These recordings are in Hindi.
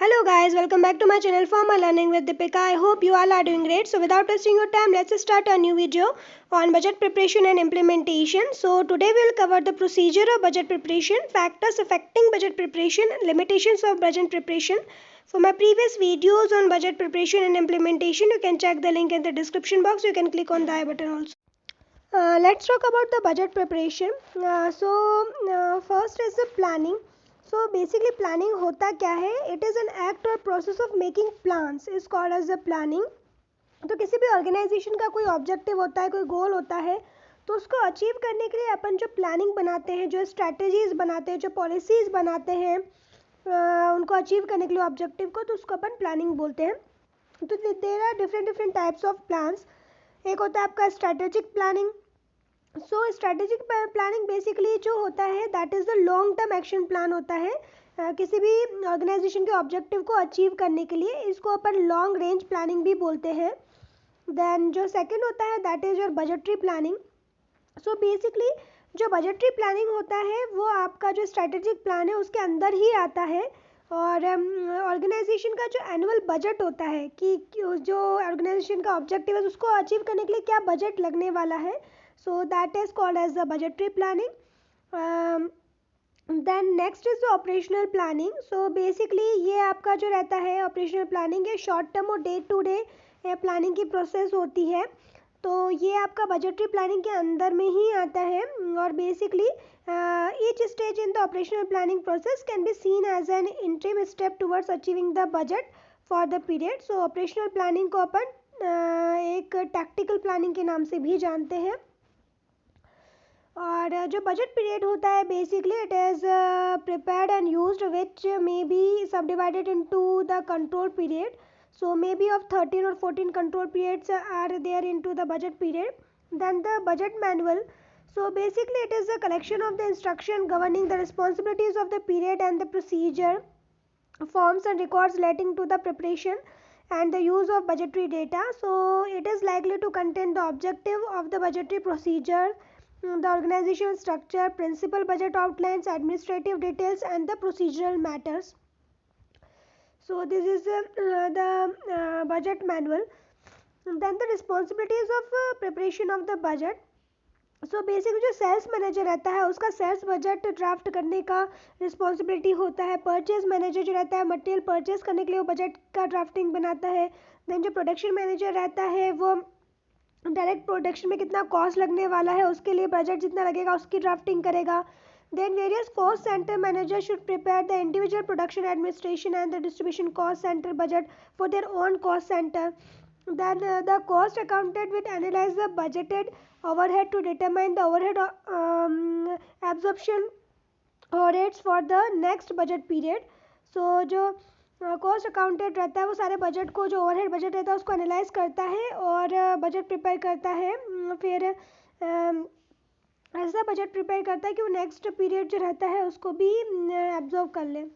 Hello guys, welcome back to my channel Formal Learning with Deepika. I hope you all are doing great. So without wasting your time, let's start a new video on budget preparation and implementation. So today we will cover the procedure of budget preparation, factors affecting budget preparation, limitations of budget preparation. For my previous videos on budget preparation and implementation, you can check the link in the description box. You can click on the I button also. Let's talk about the budget preparation. First is the planning. So basically planning होता क्या है? It is an act or process of making plans is called as the planning. तो किसी भी ऑर्गेनाइजेशन का कोई ऑब्जेक्टिव होता है, कोई गोल होता है, तो उसको अचीव करने के लिए अपन जो प्लानिंग बनाते हैं, जो स्ट्रैटेजीज बनाते हैं, जो पॉलिसीज बनाते हैं, उनको अचीव करने के लिए ऑब्जेक्टिव को, तो उसको अपन प्लानिंग बोलते हैं. तो there are different types of plans. एक होता है आपका strategic planning. So strategic planning basically जो होता है that is the long term action plan होता है. किसी भी ऑर्गेनाइजेशन के ऑब्जेक्टिव को अचीव करने के लिए इसको अपन लॉन्ग रेंज प्लानिंग भी बोलते हैं. देन जो सेकंड होता है that is your budgetary planning. So basically जो बजटरी प्लानिंग होता है वो आपका जो स्ट्रैटेजिक प्लान है उसके अंदर ही आता है. और ऑर्गेनाइजेशन का जो एनुअल बजट होता है कि जो ऑर्गेनाइजेशन का ऑब्जेक्टिव है उसको अचीव करने के लिए क्या बजट लगने वाला है, so that is called as the budgetary planning. Then next is the operational planning. So basically ये आपका जो रहता है operational planning ये short term और day to day planning की process होती है. तो ये आपका budgetary planning के अंदर में ही आता है. और basically each stage in the operational planning process can be seen as an interim step towards achieving the budget for the period. So operational planning को अपन एक tactical planning के नाम से भी जानते हैं. और जो बजट पीरियड होता है basically it is prepared and used which may be subdivided into the control period. So may be of 13 और 14 control periods are there into the budget period. Then the budget manual. So basically it is a collection of the instruction governing the responsibilities of the period and the procedure, forms and records relating to the preparation and the use of budgetary data. So it is likely to contain the objective of the budgetary procedure, the organizational structure, principal budget outlines, administrative details and the procedural matters. So this is the budget manual. And then the responsibilities of preparation of the budget. So basic जो सेल्स मैनेजर रहता है उसका सेल्स बजट ड्राफ्ट करने का रिस्पॉन्सिबिलिटी होता है. परचेज मैनेजर जो रहता है मटेरियल परचेज करने के लिए वो बजट का ड्राफ्टिंग बनाता है. देन जो प्रोडक्शन मैनेजर रहता है वो डायरेक्ट प्रोडक्शन में कितना कॉस्ट लगने वाला है उसके लिए बजट जितना लगेगा उसकी ड्राफ्टिंग करेगा. Then various cost center manager should prepare the individual production administration and the distribution cost center budget for their own cost center. Then the cost accountant will analyze the budgeted overhead to determine the overhead absorption rates for the next budget period. So जो कॉस्ट अकाउंटेंट रहता है वो सारे बजट को जो ओवरहेड बजट रहता है उसको एनालाइज करता है और बजट प्रिपेयर करता है. फिर ऐसा बजट प्रिपेयर करता है कि वो नेक्स्ट पीरियड जो रहता है उसको भी एब्जॉर्व कर ले.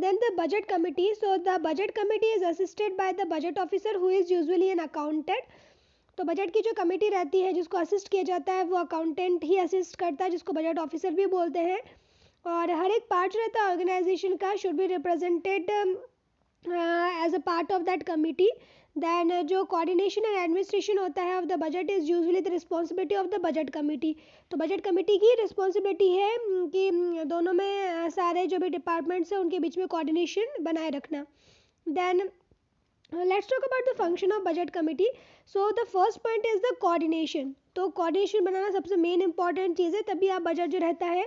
Then the budget committee. So the budget committee is assisted by the budget officer who is usually an accountant. तो बजट की जो कमेटी रहती है जिसको असिस्ट किया जाता है वो अकाउंटेंट ही असिस्ट करता है जिसको बजट ऑफिसर भी बोलते हैं. और हर एक पार्ट रहता है ऑर्गेनाइजेशन का should be represented as a part of that committee. Then जो कोऑर्डिनेशन एंड एडमिनिस्ट्रेशन होता है of the budget is usually the responsibility of the budget committee. तो बजट कमेटी की रिस्पॉन्सिबिलिटी है कि दोनों में सारे जो भी डिपार्टमेंट्स हैं उनके बीच में कोऑर्डिनेशन बनाए रखना. Then let's talk about the function of budget committee. So the first point is the coordination. तो कोऑर्डिनेशन बनाना सबसे मेन इंपॉर्टेंट चीज़ है, तभी आप बजट जो रहता है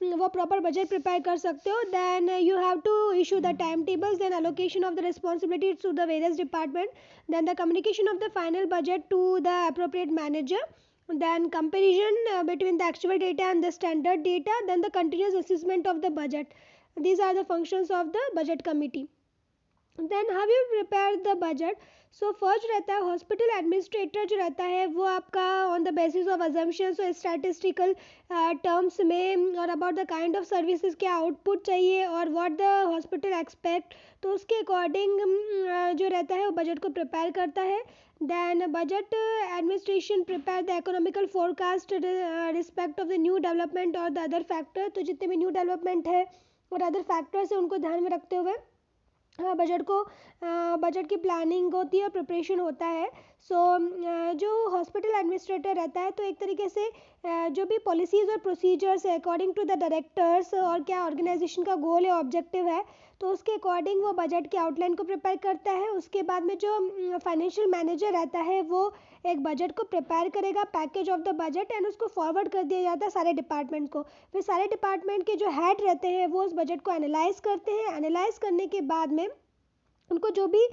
वो प्रॉपर बजट प्रिपेयर कर सकते हो. Then you have to issue the time tables, then allocation of the responsibilities to the various department, then the communication of the final budget to the appropriate manager, then comparison between the actual data and the standard data, then the continuous assessment of the budget. These are the functions of the budget committee. Then how you prepare the budget. So first रहता है हॉस्पिटल एडमिनिस्ट्रेटर जो रहता है वो आपका on the basis of assumptions और स्टैटिस्टिकल टर्म्स में और about the kind of services क्या आउटपुट चाहिए और व्हाट द हॉस्पिटल एक्सपेक्ट, तो उसके अकॉर्डिंग जो रहता है वो बजट को प्रिपेयर करता है. Then budget administration prepare the economical forecast respect of the new development और द अदर फैक्टर. तो जितने भी न्यू डेवलपमेंट है और अदर फैक्टर्स है उनको ध्यान में रखते हुए बजट की प्लानिंग होती है और प्रिपरेशन होता है. सो जो हॉस्पिटल एडमिनिस्ट्रेटर रहता है तो एक तरीके से जो भी पॉलिसीज़ और प्रोसीजर्स है अकॉर्डिंग टू द डायरेक्टर्स और क्या ऑर्गेनाइजेशन का गोल है ऑब्जेक्टिव है तो उसके अकॉर्डिंग वो बजट के आउटलाइन को प्रिपेयर करता है. उसके बाद में जो फाइनेंशियल मैनेजर रहता है वो एक बजट को प्रिपेयर करेगा, package of the budget, and उसको फॉरवर्ड कर दिया जाता है सारे डिपार्टमेंट को. फिर सारे डिपार्टमेंट के जो हेड रहते हैं वो उस बजट को एनालाइज करते हैं. एनालाइज करने के बाद में उनको जो भी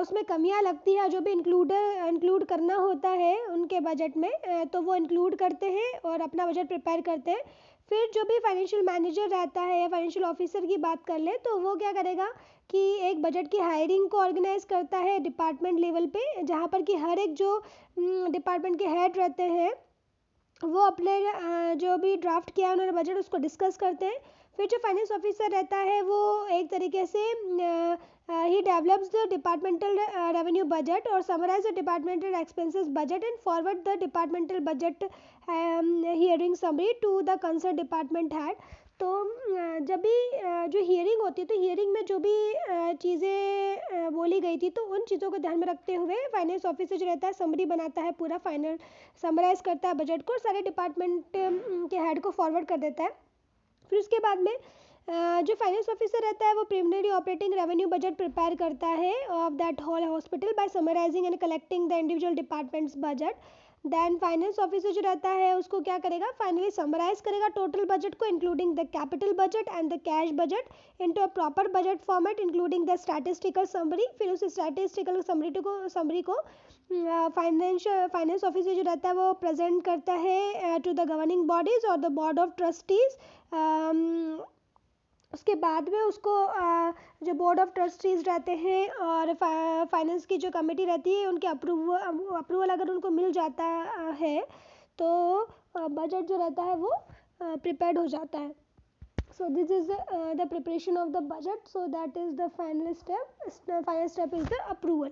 उसमें कमियां लगती है, जो भी इंक्लूड करना होता है उनके बजट में तो वो इंक्लूड करते हैं और अपना बजट प्रिपेयर करते हैं. फिर जो भी फाइनेंशियल मैनेजर रहता है या फाइनेंशियल ऑफिसर की बात कर ले तो वो क्या करेगा कि एक बजट की हायरिंग को ऑर्गेनाइज करता है डिपार्टमेंट लेवल पे, जहाँ पर कि हर एक जो डिपार्टमेंट के हेड रहते हैं वो अपने जो भी ड्राफ्ट किया है उन्होंने बजट उसको डिस्कस करते हैं. फिर जो फाइनेंस ऑफिसर रहता है वो एक तरीके से ही develops the departmental revenue budget और summarise the departmental expenses budget and forward the departmental budget hearing summary to the concern department head. तो जब भी जो हियरिंग होती है तो हियरिंग में जो भी चीज़ें बोली गई थी तो उन चीज़ों को ध्यान में रखते हुए फाइनेंस ऑफिसर जो रहता है समरी बनाता है, पूरा फाइनल समराइज करता है बजट को और सारे डिपार्टमेंट के हेड को फॉरवर्ड कर देता है. फिर उसके बाद में जो फाइनेंस ऑफिसर रहता है वो preliminary operating revenue budget prepare करता है of that whole hospital by summarising and collecting the individual departments budget. Then finance officer जो रहता है उसको क्या करेगा, फाइनली समराइज करेगा टोटल बजट को including the capital budget and the cash budget into a proper budget format including the statistical summary. फिर उस स्टैटिस्टिकल समरी को फाइनेंस ऑफिसर जो रहता है वो प्रेजेंट करता है टू द गवर्निंग बॉडीज और द बोर्ड ऑफ ट्रस्टीज. उसके बाद में उसको जो बोर्ड ऑफ ट्रस्टीज़ रहते हैं और फाइनेंस की जो कमेटी रहती है उनके अप्रूवल अगर उनको मिल जाता है तो बजट जो रहता है वो प्रिपेयर्ड हो जाता है. So this is the preparation of the budget. So that is the final step is the approval.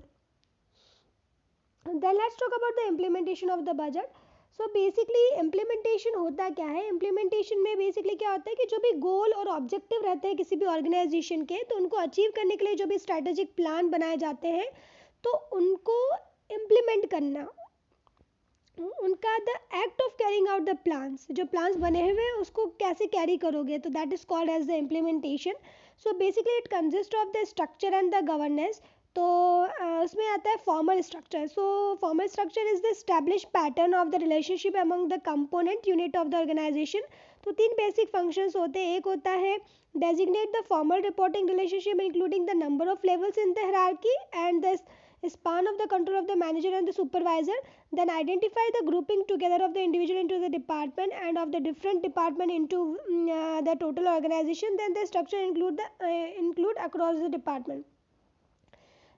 Then let's talk about the implementation of the budget. So basically implementation होता क्या है. इम्प्लीमेंटेशन में बेसिकली क्या होता है कि जो भी गोल और ऑब्जेक्टिव रहते हैं किसी भी ऑर्गेनाइजेशन के तो उनको अचीव करने के लिए जो भी स्ट्रैटेजिक प्लान बनाए जाते हैं तो उनको इम्प्लीमेंट करना, उनका the act of carrying out the plans, जो प्लान्स बने हुए हैं उसको कैसे कैरी करोगे तो that is called as the implementation. So basically it consist of the structure and the governance. तो उसमें आता है formal structure. So formal structure is the establish pattern of the relationship among the component unit of the organization. तो 3 बेसिक फंक्शंस होते हैं. एक होता है designate the formal reporting relationship including the number of levels in the hierarchy and the span of the control of the manager and the supervisor. Then identify the grouping together of the individual into the department and of the different department into the total organization. Then the structure include across the department.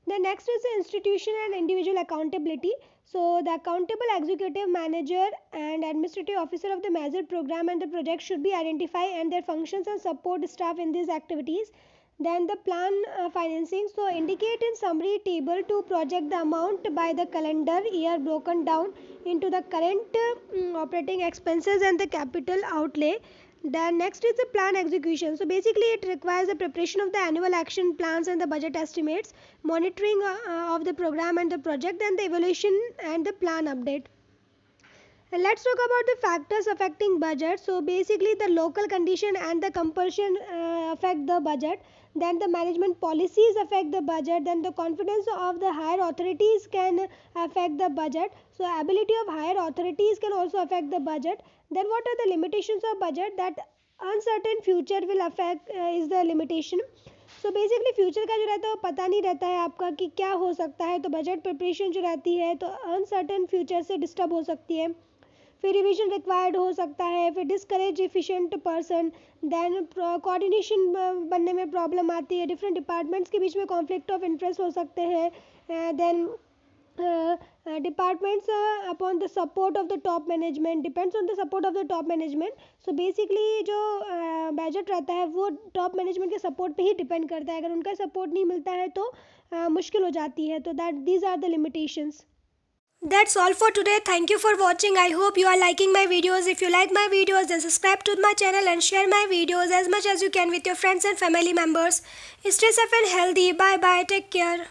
The next is the institution and individual accountability. So the accountable executive manager and administrative officer of the major program and the project should be identified and their functions and support staff in these activities. Then the plan financing. So indicate in summary table to project the amount by the calendar year broken down into the current operating expenses and the capital outlay. Then next is the plan execution. So basically it requires the preparation of the annual action plans and the budget estimates, monitoring of the program and the project, and the evaluation and the plan update. And let's talk about the factors affecting budget. So basically the local condition and the compulsion affect the budget. Then the management policies affect the budget. Then the confidence of the higher authorities can affect the budget. So ability of higher authorities can also affect the budget. Then what are the limitations of budget? That uncertain future will affect is the limitation. So basically future का जो रहता है वो पता नहीं रहता है आपका कि क्या हो सकता है. तो बजट प्रिपरेशन जो रहती है तो अनसर्टेन फ्यूचर से डिस्टर्ब हो सकती है. फिर रिवीजन रिक्वायर्ड हो सकता है. फिर discourage efficient person. Then coordination बनने में प्रॉब्लम आती है. डिफरेंट डिपार्टमेंट्स के बीच में कॉन्फ्लिक्ट ऑफ इंटरेस्ट हो सकते हैं. Then departments upon the support of the top management, depends on the support of the top management. So basically जो बजट रहता है वो टॉप मैनेजमेंट के सपोर्ट पे ही डिपेंड करता है. अगर उनका सपोर्ट नहीं मिलता है तो मुश्किल हो जाती है. तो that these are the limitations. That's all for today. Thank you for watching. I hope you are liking my videos. If you like my videos, then subscribe to my channel and share my videos as much as you can with your friends and family members. Stay safe and healthy. Bye bye. Take care.